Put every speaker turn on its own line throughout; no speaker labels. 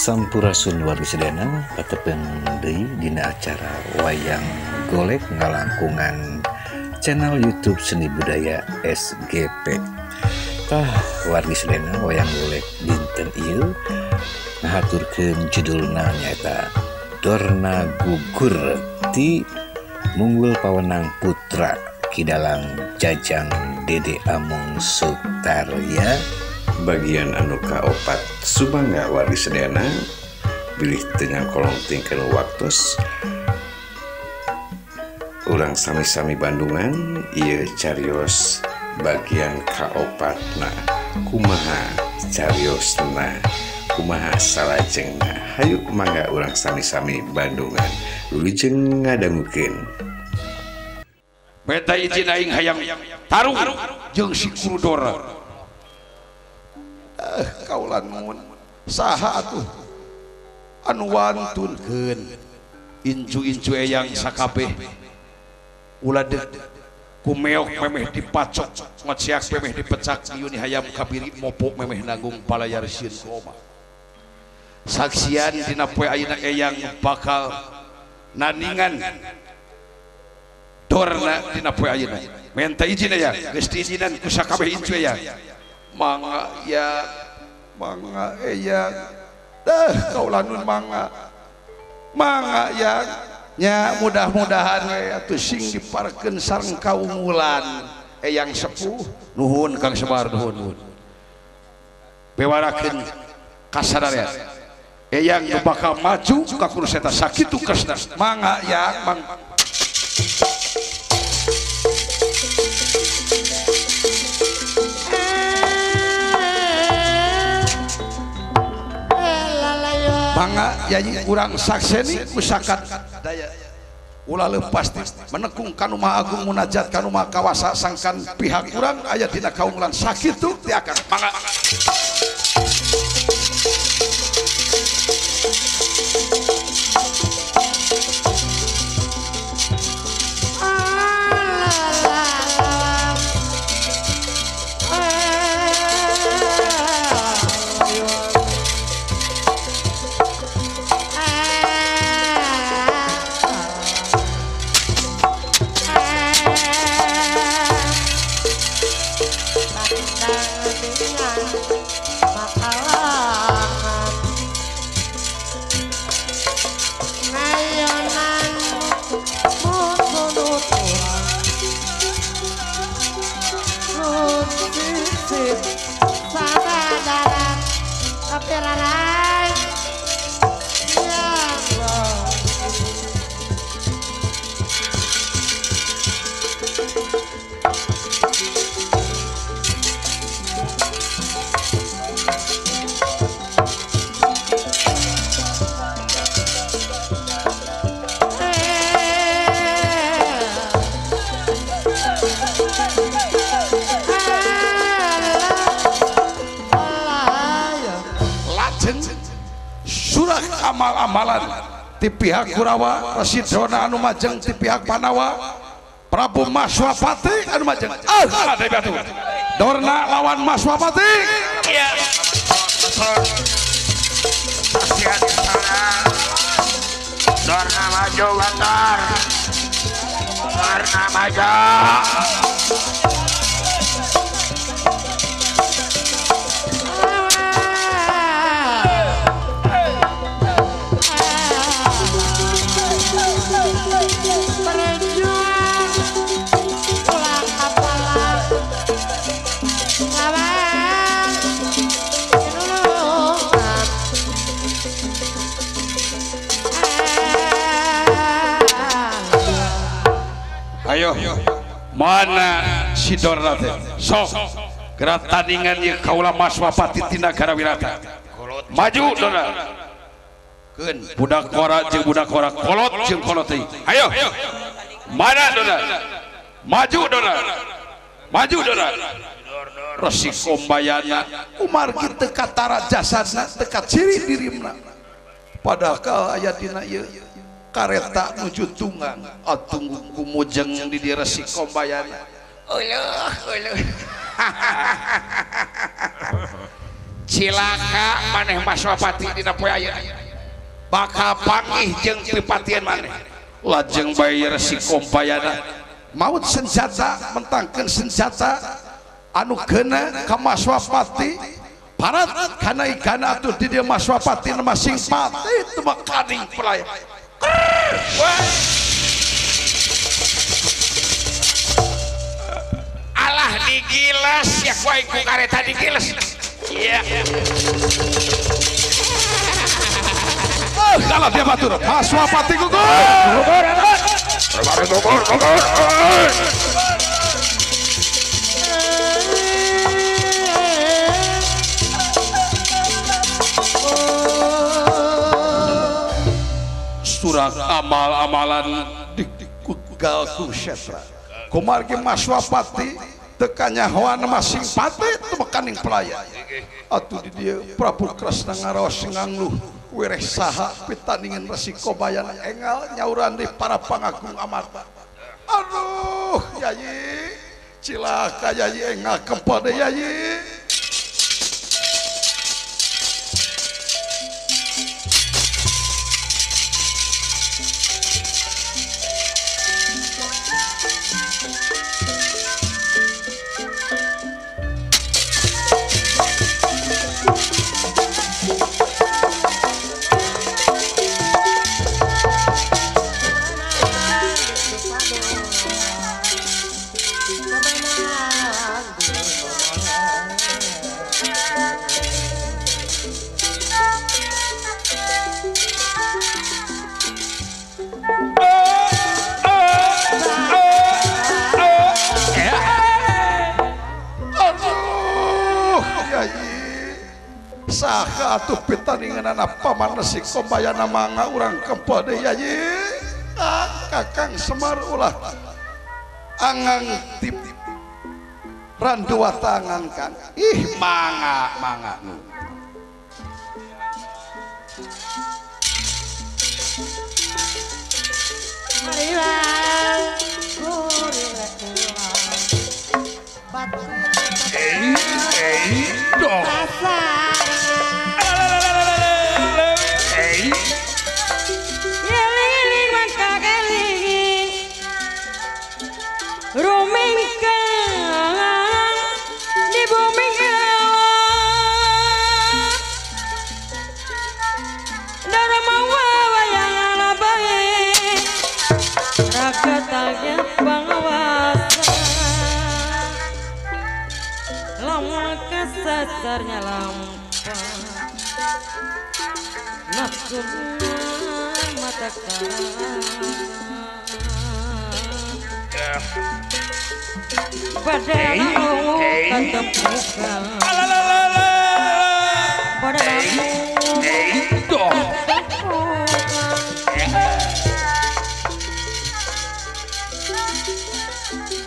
Sampurasun wargi sedana katepeng deui dina acara wayang golek ngalangkungan channel YouTube Seni Budaya SGP. Tah wargi sedana wayang golek dinten ieu ngahaturkeun judulna nyaeta Dorna Gugur ti Munggul Pawenang Putra Kidalang Jajang Dede Amung Sutarya.
Bagian anu kaopat sumangga wargi sedana bilih tengah kolong tingkeun waktos urang sami-sami Bandungan ieu carios bagian kaopatna kumaha cariosna kumaha salajengna hayu mangga urang sami-sami Bandungan lulujeng ngadangukeun
beta izin aing hayang tarung jeung si Kurudora. Kaulan mun saha atuh anu wantunkeun incu-incu eyang sakabeh ulah deuk kumeok memeh dipacok ngociak memeh dipecak ieu hayam kabiri mopok memeh nanggung palayar sieun koma saksian dina poe ayeuna eyang bakal nandingan dorna dina poe ayeuna minta izin eyang geus diizinan ku sakabeh incu eyang mangga ya mangga eyang kaulanun mangga ya nya mudah-mudahan we atuh sing diparkeun sareng kaumulan eyang sepuh nuhun Kang Semar nuhun bewarakeun kasadarian eyang nu bakal maju ka kurus eta sakitu kresna mangga ya mang mangga nyanyi urang sakseni musakat daya ulah leupas menekung kanu maha agung munajat kanu maha kawasa sangkan pihak urang aya dina kaumulan sakitu teu akan mangga amalan ti pihak Kurawa Rasidona anu majeng ti pihak Panawa Prabu Maswapati anu majeng ada batu Dorna lawan Maswapati iya saksian sana Dorna maju bantar Dorna maju ayo mana si Dorna teh sok gerak tandingan ieu kaula Maswapati ti Nagara Wirata maju Dorna keun budak kora jeung budak kora kolot jeung kolot teh ayo mana Dorna maju Dorna Resi Kombayana umar kitu katara jasadna teka ciri dirimna padahal aya dina ieu kareta nuju tunggang tunggu kumujeng di Resi Kombayana cilaka maneh Maswapati dina poe ayeuna bakal panggih jeung pripatieun maneh lajeng bae Resi Kompayana maut senjata mentangkeun senjata anu geuna ka Maswapati parat kana ikana atuh di dieu Maswapati masing pati teu makaning pelaya alah digiles ya wae ku kareta digiles iya kalah dia batur Maswapati gugur surat amal-amalan dikugal ku setra kumargi Maswapati tekanya hawana masing pati temekaning pelaya atuh di dieu Prabu Kresna ngaraos ngangluh wireh saha pitandingan Resi Kompayana engal nyauran di para pangagung amarta aduh yayi cilaka yayi engal kempode yayi saha atuh pitandingan paman Resi Kompayana mangga urang kempode yayi Kakang Semar ulah angang tip randua tangan kan ih mangga nu
dasarnya lampah nafsunya mata pada lalu ketemukan pada lalu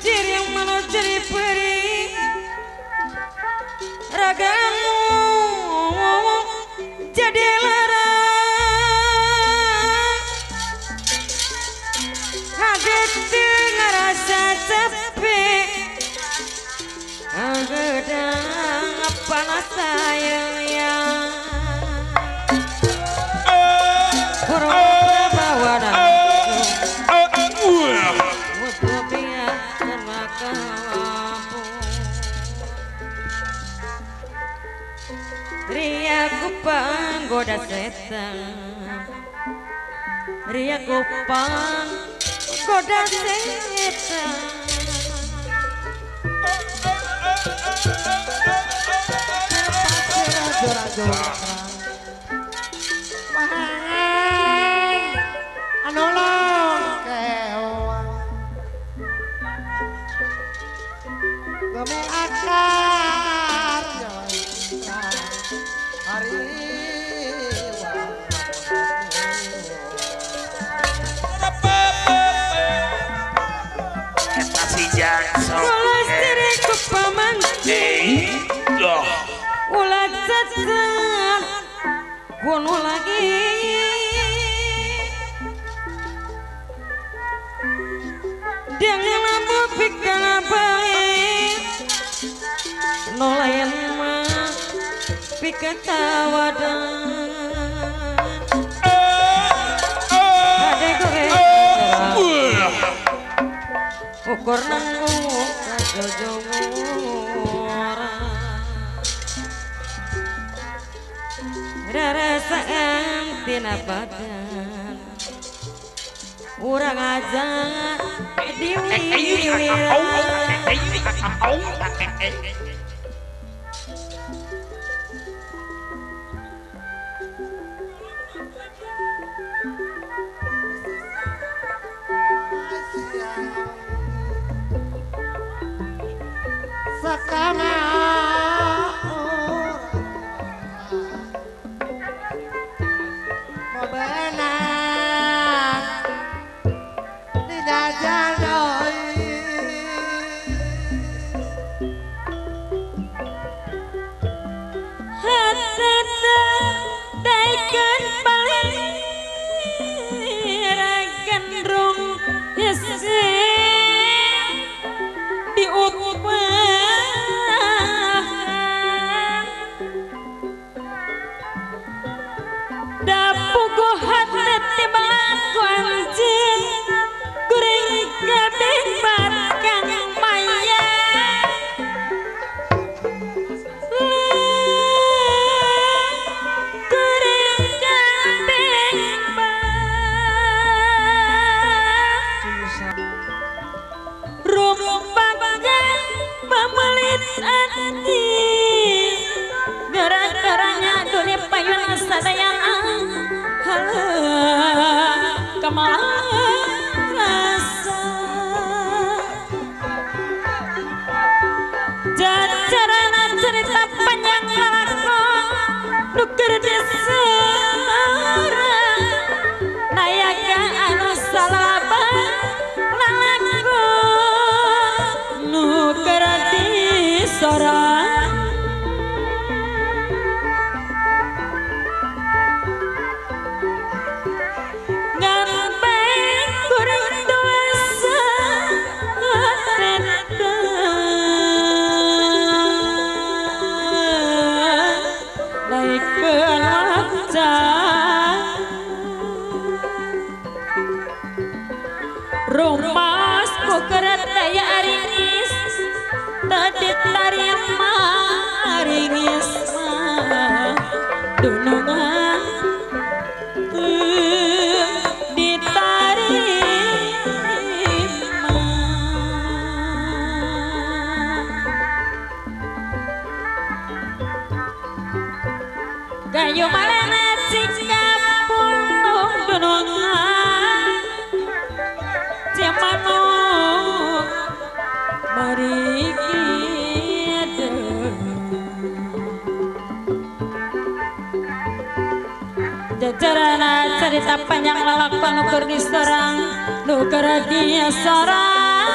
diri yang mana jadi peri ragamu jadi lara hati ngerasa sepi gedang panas sayang kurang bawa butuh biar termakan riaku panggoda setan riaku panggoda setan
anolong kewan demi akar hari
si Jackson
ulas diriku paman ulas setan kuno lagi dengan lampu pikir baik nolayan mah nepi ketawadan ade gore ukur nanggung kajojongora rarasaan tina badan urang aja diwiwira
sakana mau benang di jajadoi
hatata daikan paling ragan rung hese diutpahan dapuku hati tibalaku anjing kuring kabeh barkang maya kuring kabeh rumpakan pamalit ati gara-garanya dunia payun sadayang kemalang rasa jajaran cerita panjang lakon nuker desara nayaka anu salaba lalako nuker disora rumas ku kerat daya aringis tadi tarima aringis mah dunungan ditarima gayo malena cikapung dunungan manuk mariki jajaran cerita panjang lalakon nuker di sorang nuker di sorang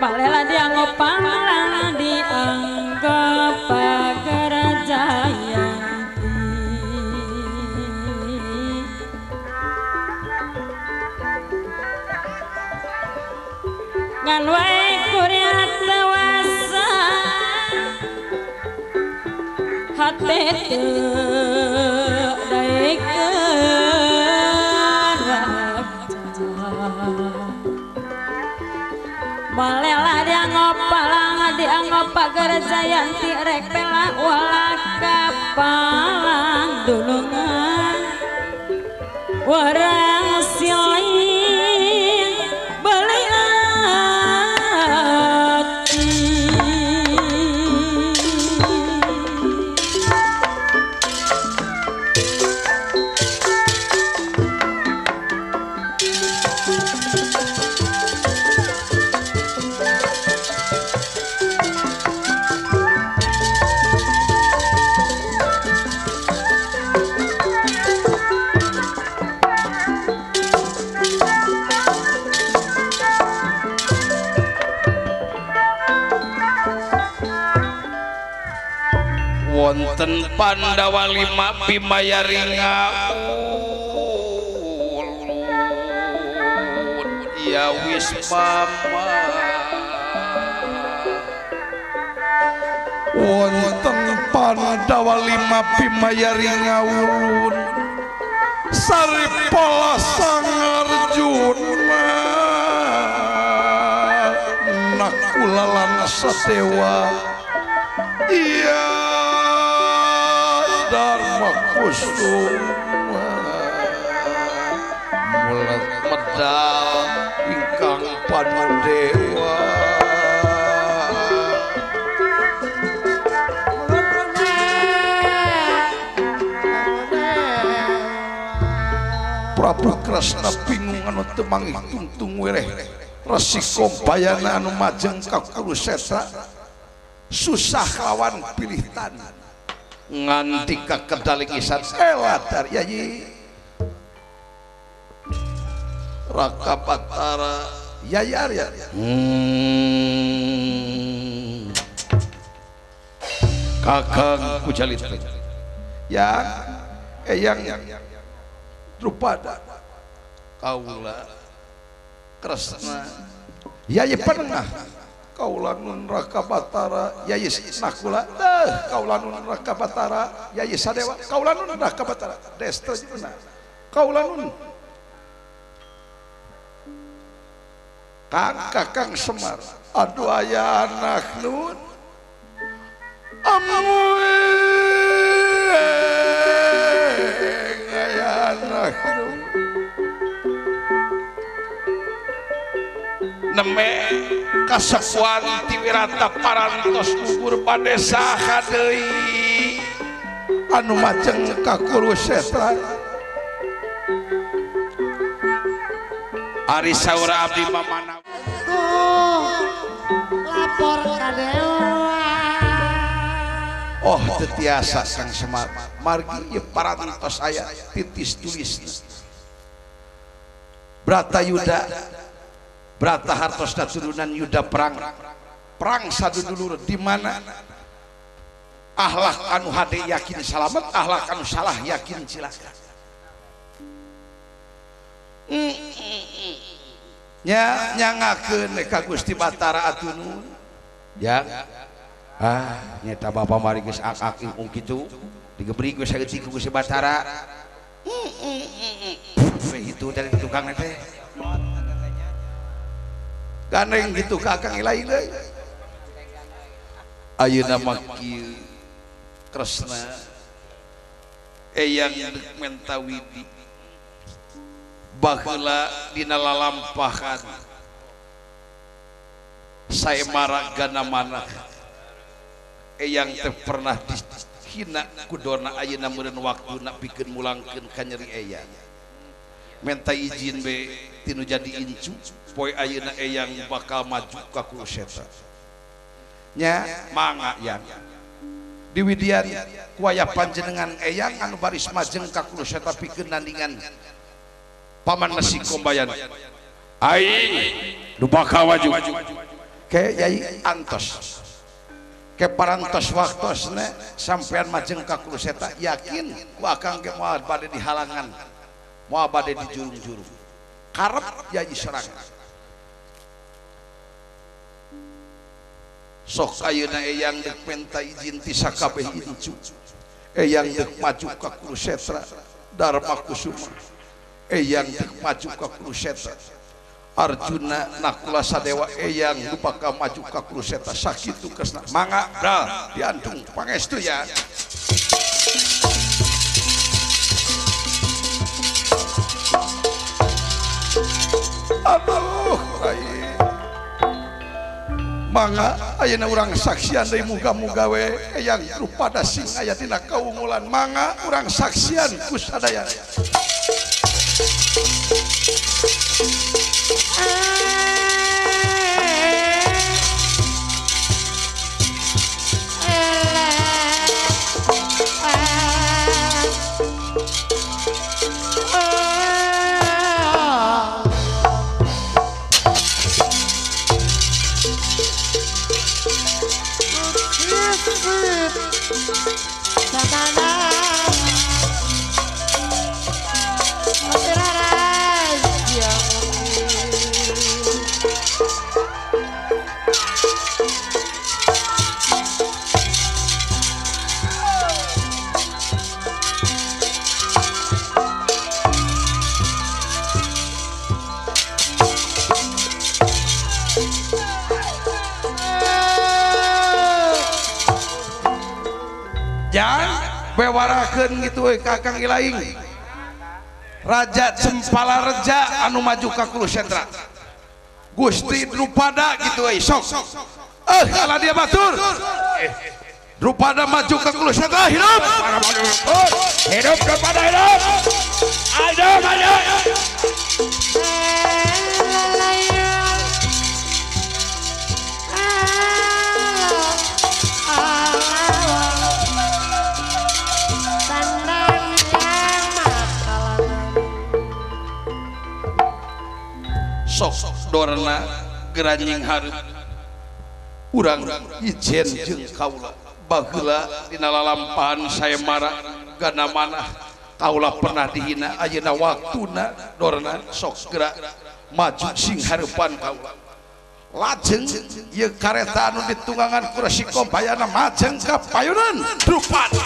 balela dianggap panglang dianggap pagar jaya ngan wae kuriat tewasa hati teu daekeun waktu balela dianggap palang dianggap pagar jayanti rek pela walah kapalang dunungan warang silain balik
wonten Pandawa 5 Bimayaringa ya wis mama wonten Pandawa lima pimayari ngawulun Saripala sang Arjuna nakula lan sadewa iya Dharma Kusuma mulat medal ingkang panudewa Prabu Kresna bingung anu teu mangih tungtung wereh resiko bayana anu majeng ka Kurusetra susah lawan pilih tan nganti ka kedalingisan eladar Yayi Raka Batara Yayi Arya Kakang Kujalit ya eyang Drupada kaula Kresna Yayi Penengah kaula Nun Raka Batara Yayi Nakula kaula Nun Raka Batara Yayi Sadewa kaula Nun Raka Batara Desta Juna kaula Nun Kakang Semar aduh aya anak Nun amuing aya anak Nun neme kasepuan Tiwirata parantos gugur padesa deui anu majeng ka Kurusetra ari saura abdi mamana
lapor ka dewa
oh tetiasa Kang Semar margi ieu parantos aya titis tulis Bratayuda Brata hartosna turunan Yuda perang sadudulur di mana ahlak anu hade yakin salamet ahlak anu salah yakin cilaka nya nyangakeun ka Gusti Batara atunun ya nyata Bapa mari geus ak-ak ingkung kitu digebri geus saeutik ku Gusti Batara itu dari tukang teh ganeng gitu kakang ilahi deui ayeuna mah kieu Kresna eyang deuk mentawidi baheula dina lalampahan saemara gana manah eyang teh pernah dihina ku dona ayeuna meureun waktuna pikeun mulangkeun ka nyeri eyang minta izin be tinu jadi incu poe ayeuna eyang bakal maju ka Kurusetra nya mangga yang di widian kuaya panjenengan eyang anu baris majeng ka Kurusetra pikeun nandingan paman Nasi Kombayan aing nu bakal maju ke Yayi antos ke parantos waktosna sampean majeng ka Kurusetra yakin ku akang ge moal bade di halangan moal bade di jurung-jurung karep Yayi serangan sok ayeuna eyang deuk minta izin ti sakabeh incu eyang deuk maju ka Kurusetra Dharma Kusuma eyang deuk maju ka Kurusetra Arjuna nakula sadewa eyang nu bakal maju ka Kurusetra sakitu Kresna mangga bral diantung pangestu ya aduh rai mangga ayeuna urang saksian deui muga-muga we eyang Drupada sing aya dina kaungulan mangga urang saksian ku sadaya bewarakeun gitu we Kakang Ilaing Raja Cempala Reja anu maju ka Kulu Sentra Gusti Drupada gitu we sok ala dia batur Drupada maju ke Kulu Sentra hidup Drupada hidup ayo sok dorna geranjing hareup urang ijen jeung kaula baheula dina lalampahan sayembara gana manah kaula pernah dihina ayeuna waktuna dorna sok geura maju sing hareupan kaula lajeng ieu kareta anu ditunggangan ku Resi Kombayana majeng ka payunan Drupada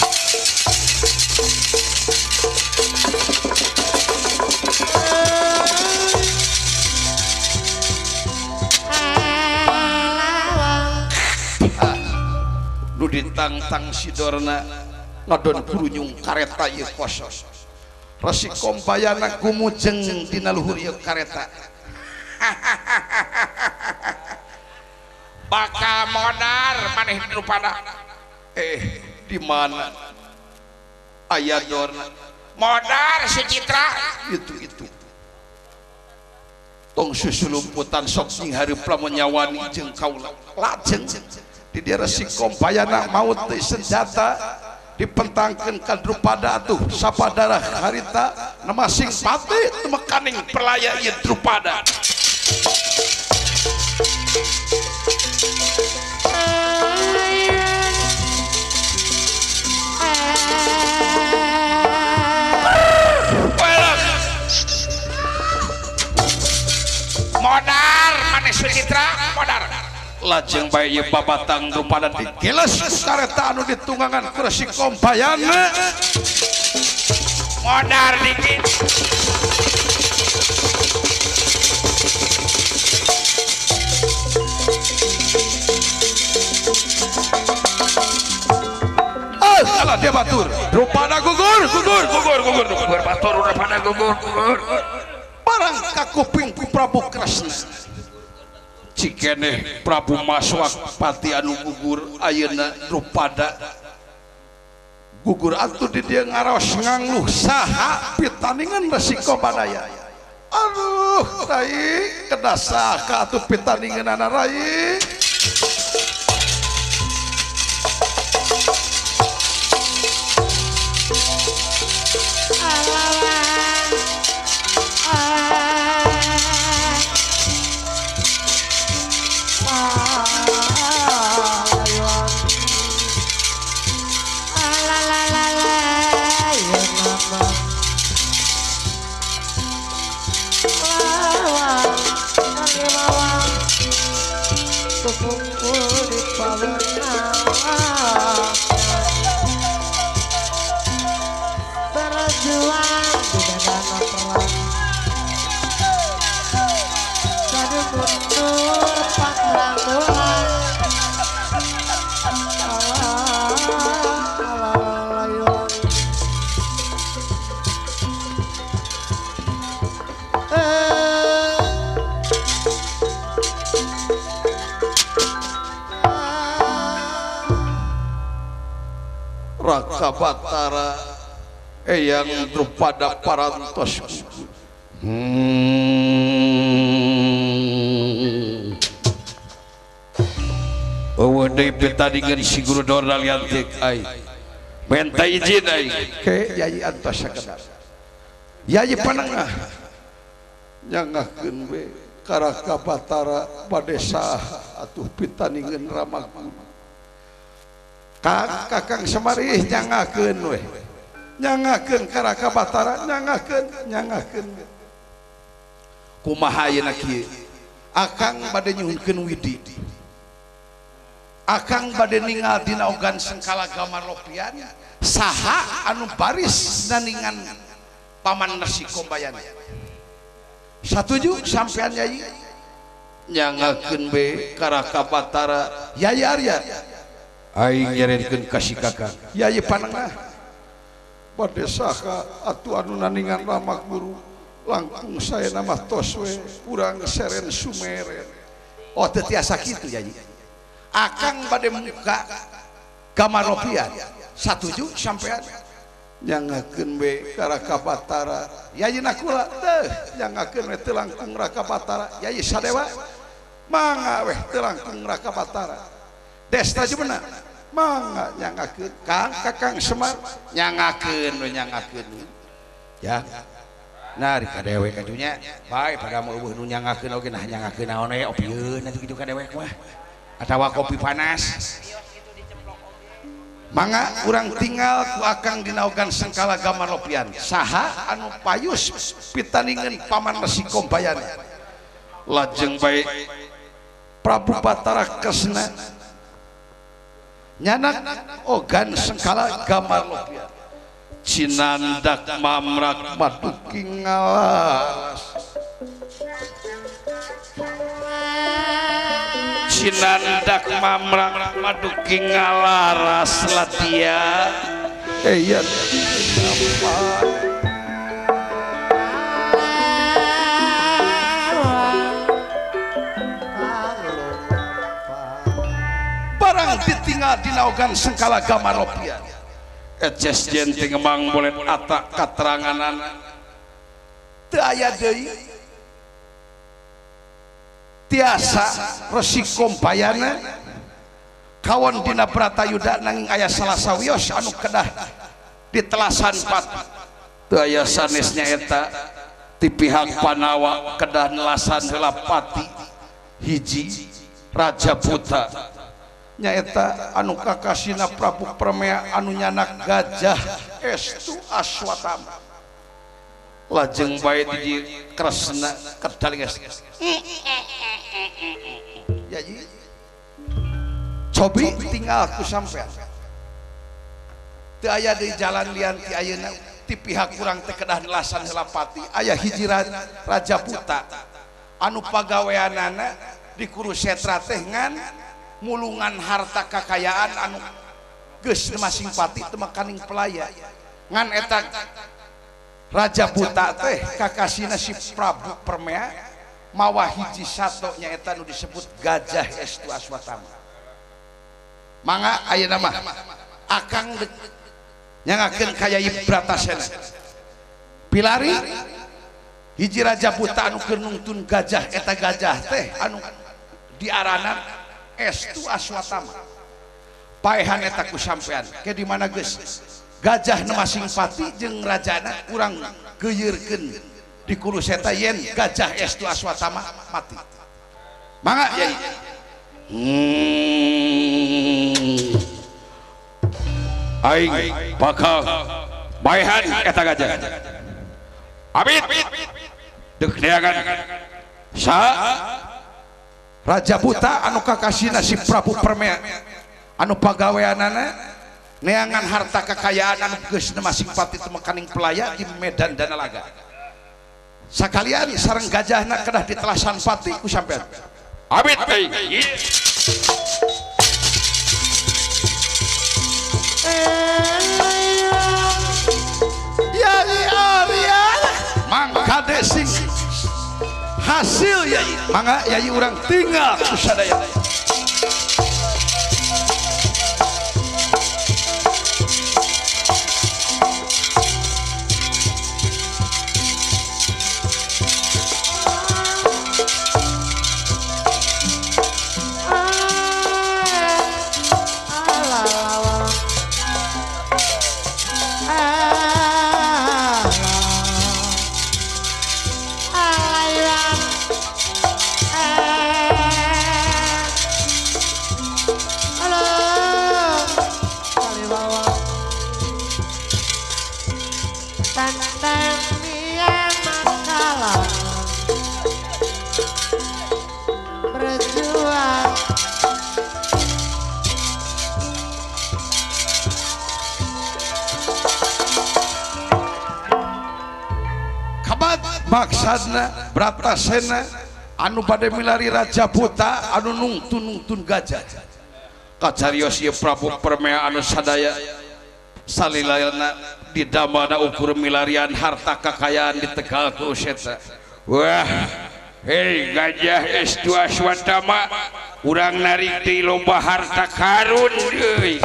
nu ditangtang sidorna ngadon kurunyung kareta ieu kosong Resi Kombayana gumujeng dina luhur ieu kareta baka modar maneh Drupada di mana aya dorna modar Sucitra itu tong susulumputan sok sing hareup lamun nyawani jeung kaula lajeng di daerah Resi Kombayana maut teh senjata dipentangkeun ka Drupada atuh sapadara harita namasing pati temekaning pelaya ieu Drupada modar maneh Sucitra modar lajeng bayi babatang Drupada digiles kareta anu ditunggangan ku Resi Kombayana modar dikit ala dia batur Drupada gugur batur Drupada gugur barang kakuping ku Prabu Kresna cikene Prabu Maswapati anu gugur ayeuna Drupada gugur atuh di dieu ngaraos ngangluh saha pitaningan Resi Kombayana aduh rai kedasa ka atuh pitaninganana rai Raka Batara eyang Drupada parantos deui pitadingan si Guru Dorna liantik ai benta izin ai ke Yayi antos sakedar Yayi panengah nyangahkeun we ka Raka Batara bade saha atuh pitandingan Ramaguna Kakang Semarih nyangakeun we nyangakeun ka Raka Batara nyangakeun kumaha ayeuna kieu akang bade nyuhunkeun widi akang bade ningal dina ogan sengkala Gamarlopian saha anu baris naningan paman Resi Kombayana satuju sampean Yayi nyangakeun be ka Raka Batara Yayi Arya aing nyerenkeun ka si Kakang Yayi panengah bade saka atu anu naningan lama guru langkung saya nama toswe urang seren sumeren.
Oh teu tiasa kitu Yayi. Akang bade muka Gamaropian. Satuju sampean
nyangakeun be ka Raka Batara.
Yayi nakula teh nyangakeun we teu langkung Raka Batara. Yayi sadewa mangga weh teu langkung Raka Batara. Desta jumna mangga nyangakeun Kang Kakang Semar nyangakeun we nyangakeun. Ya. Nah di kadewe kadunya bae pada mau eueuh nu nyangakeun oge nah nyangakeun naon we opieun atuh kitu kadewek mah. Atawa kopi panas. Mangga urang tinggal ku akang dinaogan Sengkala Gamaropian saha anu payus pitandingan Paman Resi Kombayana.
Lajeng bae
Prabu Batara Kresna nyanak ogan Sengkala Gamaropian
cinandak mamrak
maduki ngalas
cinandak mamrak maduki ngalaras latia
iya barang ditinggal dinaogan Sengkala Gamaropian
eces jenting emang boleh atak kateranganan
teu aya deui tiasa Resi Kombayana kawan dina Bratayuda nanging aya salah sawios anu kedah ditelasan pati
teu aya sanesnya eta ti pihak Panawa kedah nelasan heula pati hiji Raja Buta
nyaeta anu kakasina Prabu Permea anu nyanak Gajah Estu Aswatama.
Lajeng bae di Kresna kedalinges
Yayi cobi tinggal ku sampean teu aya di jalan lian ti ayeuna ti pihak urang teh kedah nelasan heula pati aya hiji Raja Buta anu pagaweanana di Kurusetra teh ngan mulungan harta kakayaan anu geus masing pati teu makaning pelaya ngan eta Raja Buta teh kakasina si Prabu Permea mawa hiji sato nyaeta nu disebut Gajah Estu Aswatama. Mangga ayeuna mah akang nyangakeun ka Yayi Bratasena pilari hiji Raja Buta anu keur nungtun gajah eta gajah teh anu diaranan Estu Aswatama. Paehan eta ku sampean ke di mana geus gajah masing pati jeung rajana urang geuyeureun di Kurusetra yen Gajah Estu Aswatama mati. Mangga Yayi.
aing bakal baehan eta gajah. Abit deuk neangan saha
Raja Buta anu kakasina si Prabu Permea anu pagaweanana neangan harta kekayaan anu geus masing pati teu makaning pelaya di Medan Danalaga. Sakalian sareng gajahna kedah ditelasan pati ku sampean.
Abit teh.
Yayi Aryan mangka desing hasil Yayi. Mangga Yayi urang tinggal ku sadaya. Maksudna Bratasena anu bade milari Raja Buta anu nungtun gajah kacarios ieu Prabu Permea anu sadaya salilayana
di damana ukur milarian harta kekayaan di Tegal Kuseta. Wah, hei Gajah S2 Swatama, urang narik di lomba harta karun deui.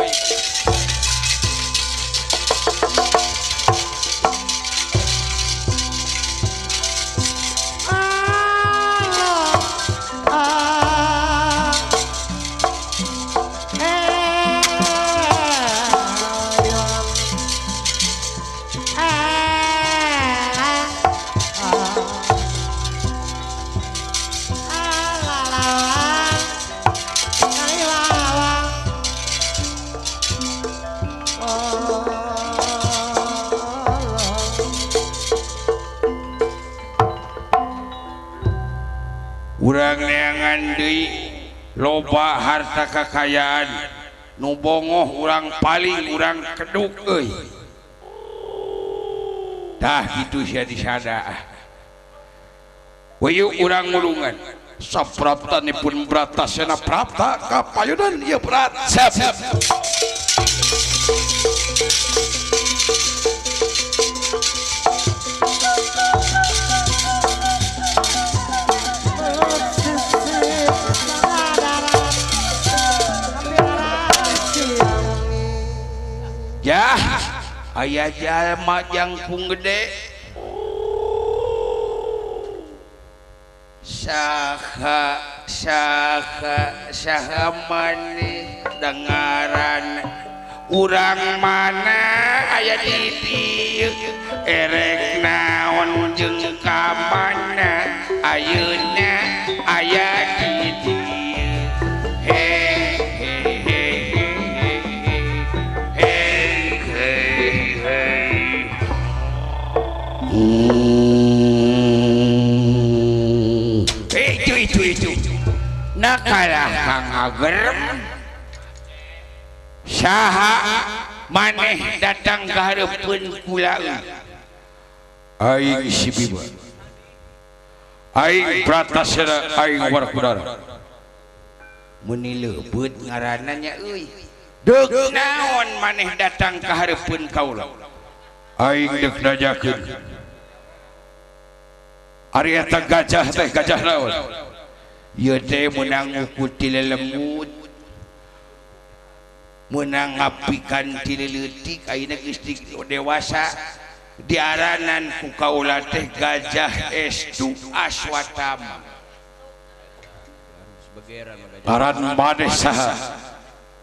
Urang neangan deui loba harta kekayaan nu bongoh urang paling urang keduk euy. Tah kitu sia disada. Wayu urang ngulungan sapraptanipun Bratasena prapta kapayunan ieu berat. Ya, aya jalma jangkung gede. Saha maneh dengaran urang mana aya di dieu erek naon jeung ka mana ayeuna aya di dieu. Itu nakalah Kang Agerem saha maneh datang ka hareupeun kula aing si Biba aing Bratasena aing Warkudara muni leubeut ngaranna nya euy deuk naon maneh datang ka hareupeun kaula aing deuk najakeun ari eta gajah teh gajah naon ieu teh meunang ngukuti lelemut meunang ngapikan ti leutik ayeuna geus dewasa diaranan ku kaula teh Gajah S2 Aswatama. Aran maneh saha?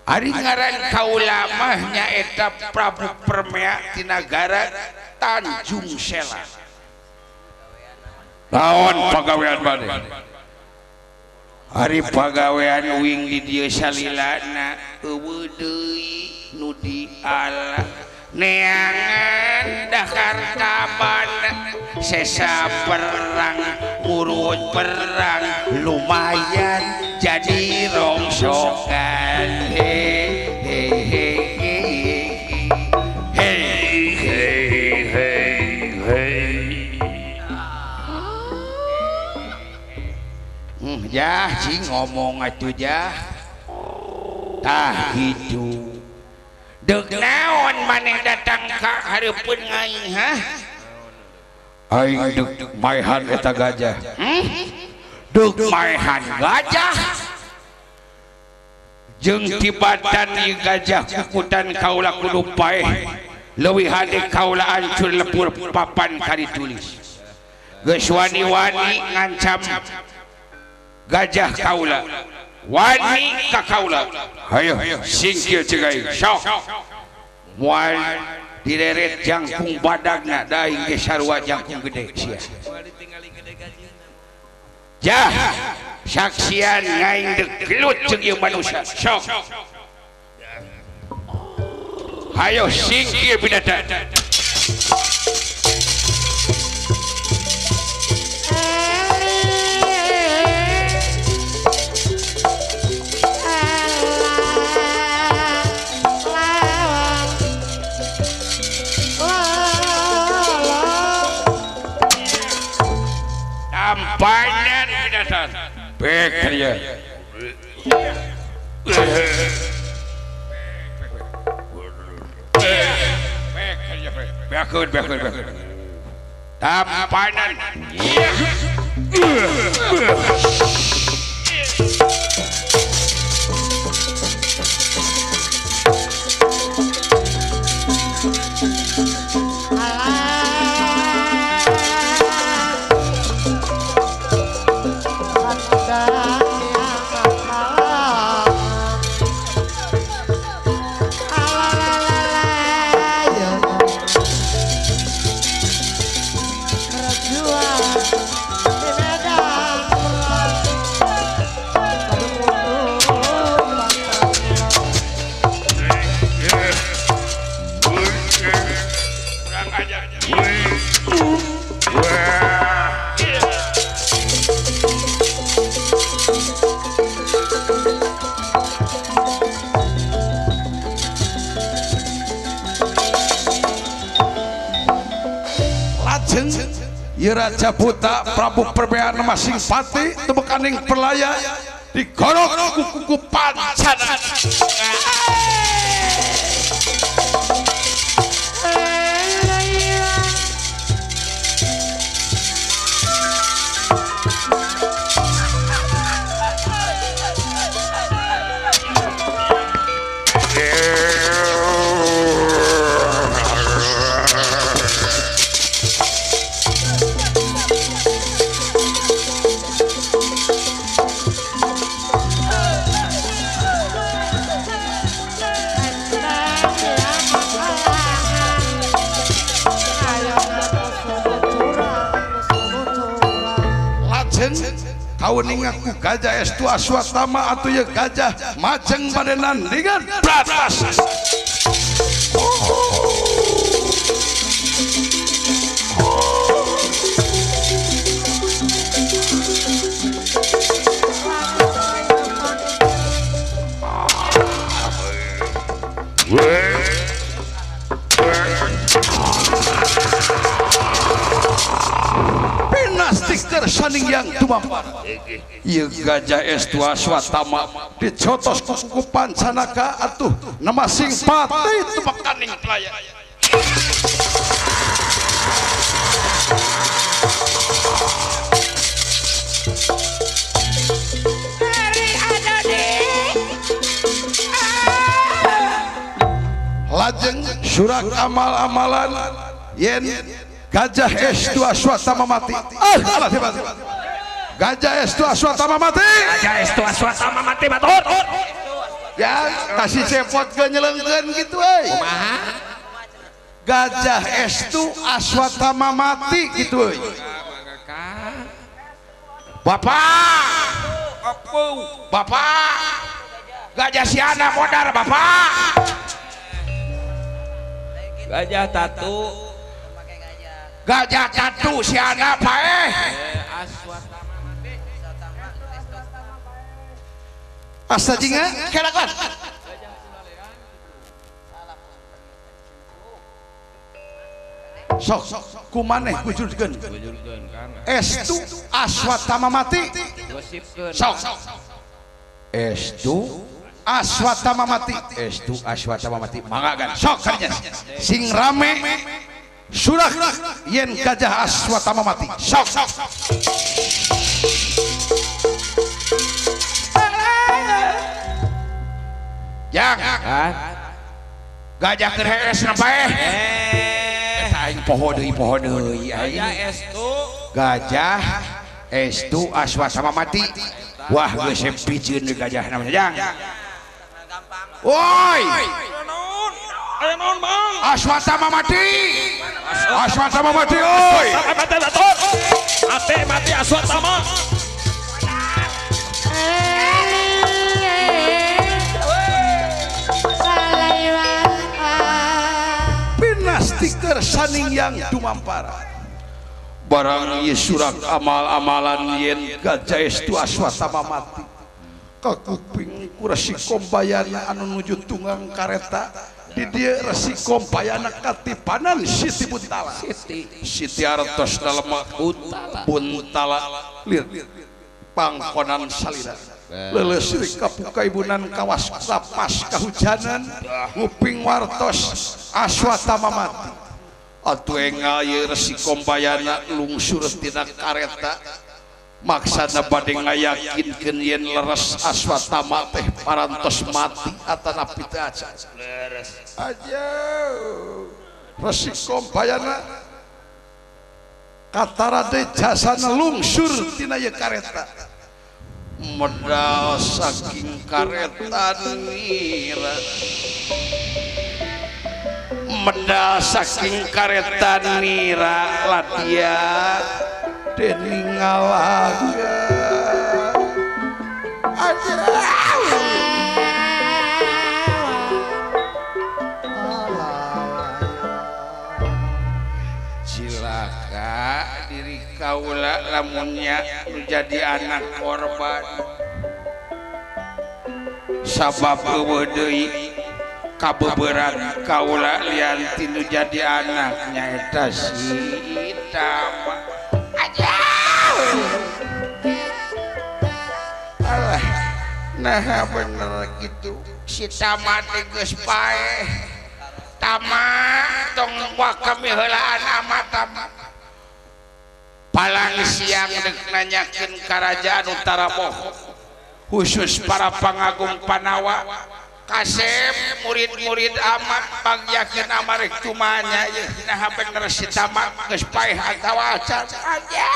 Ari ngaran kaula mah nyaeta Prabu Permea ti nagara Tanjung Sela. Naon pagawean maneh? Ari pagawean uing di dieu salilana eueuh deui nu dialah neangan dakar kaban sesa perang urut perang lumayan jadi rongsokan jah cing ngomong atuh jah tah gitu deuk naon maneh datang ka hareupeun aing ha aing deuk maehan eta gajah deuk maehan gajah jeung tibatan ieu gajah kukutan kaula kudu paeh leuwih hade kaula ancur lepur papan ka ditulis geus wani-wani ngancam gajah kaula wani ka kaula hayo singkir cegai sok moal direret jangkung badagna da aing ge sarua jangkung gede sia jah saksian ngaing deuk gelut jeung ieu manusia sok hayo singkir bidadari banyak bidadari bek dia bek dia Beakeun. Tampanan. Raja Buta Prabu Perbean masing pati tebekaning perlaya digorok kuku pancana. Kauning aku gajah estu Aswatama atau ya gajah majeng badenan dengan batas. Saning yang tumampar ieu gajah estu Aswatama dicotos ku pancanaka atuh namasing pati tebekaning pelaya. Lajeng surak amal-amalan yen gajah estu Aswatama mati. Gajah estu Aswatama mati.
Gajah estu Aswatama mati batur.
Ya kasih cepot ke nyelengkeun gitu euy. Kumaha? Gajah estu Aswatama mati gitu euy. Bapak. Gajah siana modar bapak.
Gajah tatu.
Gajah tatu siana paeh. Asa jinga kelakon. Sok kumaneh wujudkeun. Estu Aswatama mati. Sok. Estu Aswatama mati. Estu Aswatama mati. Mangga sok kanya. Sing rame surah yen gajah Aswatama mati. Sok. Jangan. Gajah keres nampae. Aing poho deui.
Gajah estu.
Gajah estu Aswatama mati. Wah geus sempikeun gajah namanya jang. Woi.
Aya naon Bang?
Aswatama mati. Aswatama mati oi.
Mati batur. Mati Aswatama.
Pinastiker saning yang dumampara. Barang ieu surak amal-amalan yen gajah estu Aswatama mati. Kakuping ku Resi Kombayana anu nuju tunggang kareta. Di dia Resi Kombayana katipanan Siti Buntala. Siti artos dalam Buntala lir pangkonan salira. Lelesri kapukaibunan kawas kapas kahujanan nguping wartos Aswatama mati. atuh engal ye Resi Kombayana lungsur tina kareta maksana bade ngayakinkeun yen leres Aswatama teh parantos mati atanapi teu acan aja Resi Kombayana katara deui jasana lungsur tina ye kareta medal saking kareta nira medal saking kareta nira ladia deningalaga cilaka diri kaula lamunnya menjadi anak korban sabab eueuh deui kabeberan kaula lian tinu jadi anaknya eta si Tama aja alah nah bener gitu si Tama teh geus paeh Tama tong wakami heulaan ama Tama palang siang deuk nanyakeun karajaan Utara Boho khusus para pangagum Panawa kasep murid-murid amat pangyakeun amarek tumanya ye nah bener si Tama geus paeh atawa acan aja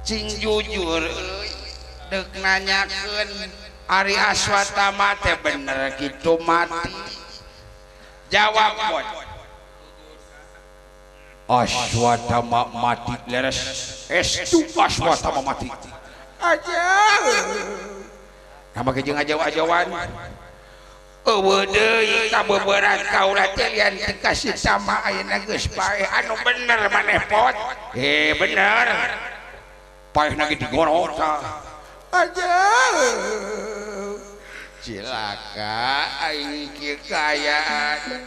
cing jujur deuk nanyakeun Ari Aswatama teh bener gitu mati jawab pot Aswatama mati leres estu Aswatama mati aja nama kejeng ajaw-ajawan eueuh deui kabeberan kaula teh lian dikasih Tama ayeuna geus paeh anu bener maneh pot bener paeh lagi digorok aja cilaka aing kieu kaayaan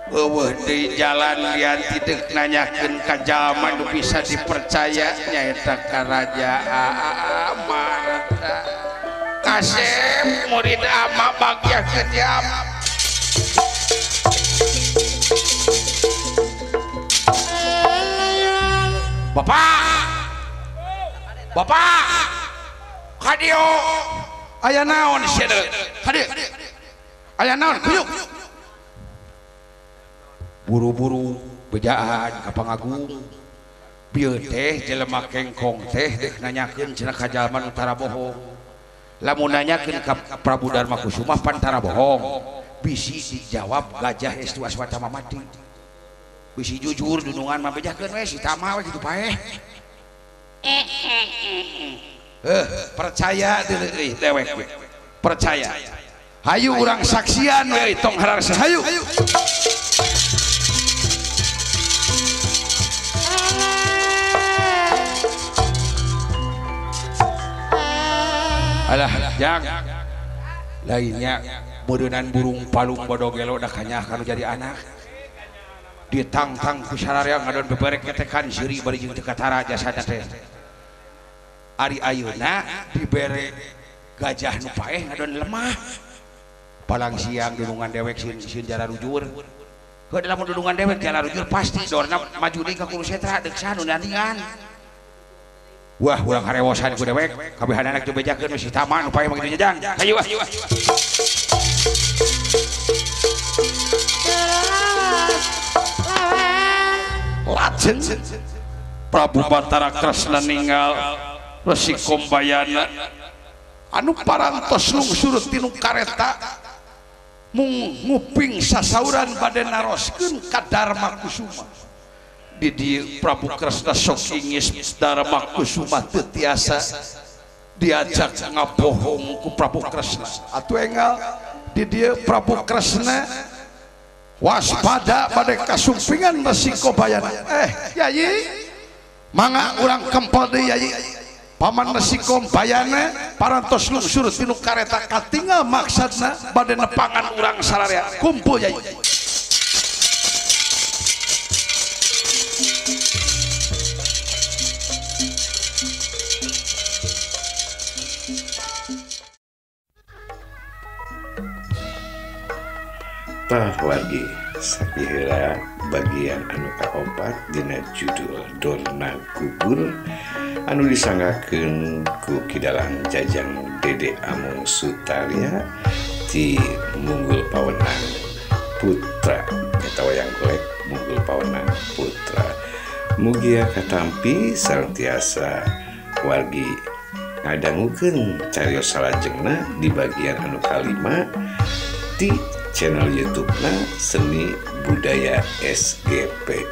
eueuh deui jalan lian tidek nanyakeun ka jalma nu bisa dipercaya nyaeta Karajaan Marta kasep murid ama bagyakeun jam Bapak kadio aya naon sia deuk hadieu aya naon kuyuk buru-buru bejaan ka pangagung bieu teh jelema kengkong teh deuk nanyakeun cenah ka jalma Utara Bohong lamun nanyakeun ka Prabu Darma Kusuma pantara bohong bisi dijawab Gajah Estu Aswatama mati bisi jujur dunungan mah bejakeun we si Tama we kitu paeh percaya deui dewek we percaya hayu urang saksian we tong hararsa hayu alah jang lainnya meureunnan burung palung bodogelo da kanyah kanu jadi anak ditangtang ku sararea ngadon beberek ketekan siri bari jeung teu katara jasana teh ari ayeuna dibere gajah nu paeh ngadon lemah palang siang dudungan dewek sieun jara rujur heuh lamun dudungan dewek jara rujur pasti dorna maju deui ka Kurusetra deuk sanu nandingan wah urang harewosan ku dewek kabehanana teu bejakeun si Tama nu paeh mah kitu jang hayu wah lajeng Prabu Batara Kresna ninggal Resi Kombayana anu parantos lungsur tinu kareta mung nguping sasauran bade naroskeun ka Darma Kusuma di dieu Prabu Kresna sok ingis Darma Kusuma teu tiasa diajak ngabohong ku Prabu Kresna atuh enggal di dieu Prabu Kresna waspada pada kasumpingan Resi Kombayana Yayi mangga urang kempel deui Yai paman nasikom bayana parantos lungsur tinu kareta katinggal maksudna bade nepangan urang sararea kumpul Yai.
Tah wargi sakira bagian anu kaopat dina judul Dorna Kubur anu disanggakeun ku Kidalang Jajang Dede Amung Sutaria ti Munggul Pawenang Putra eta wayang golek Munggul Pawenang Putra. Mugia katampi sareng wargi ngadangukeun cariyos salajengna di bagian anu kalima di channel YouTube-na Seni Budaya SGP.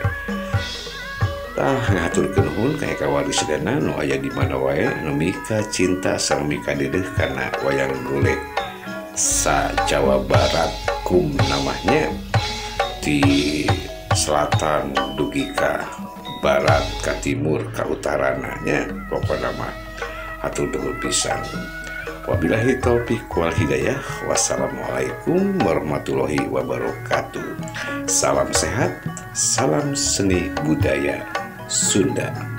Tah ngaturkeun nuhun ka eka wargi sedana nu aya di mana wae nu mika cinta sareng mika dedeh kana wayang golek sa Jawa Barat kum namanya di selatan dugi ka barat ka timur ka utarananya pokona mah atur nuhun pisan. Wabillahi taufik wal hidayah. Wassalamualaikum warahmatullahi wabarakatuh. Salam sehat, salam seni budaya Sunda.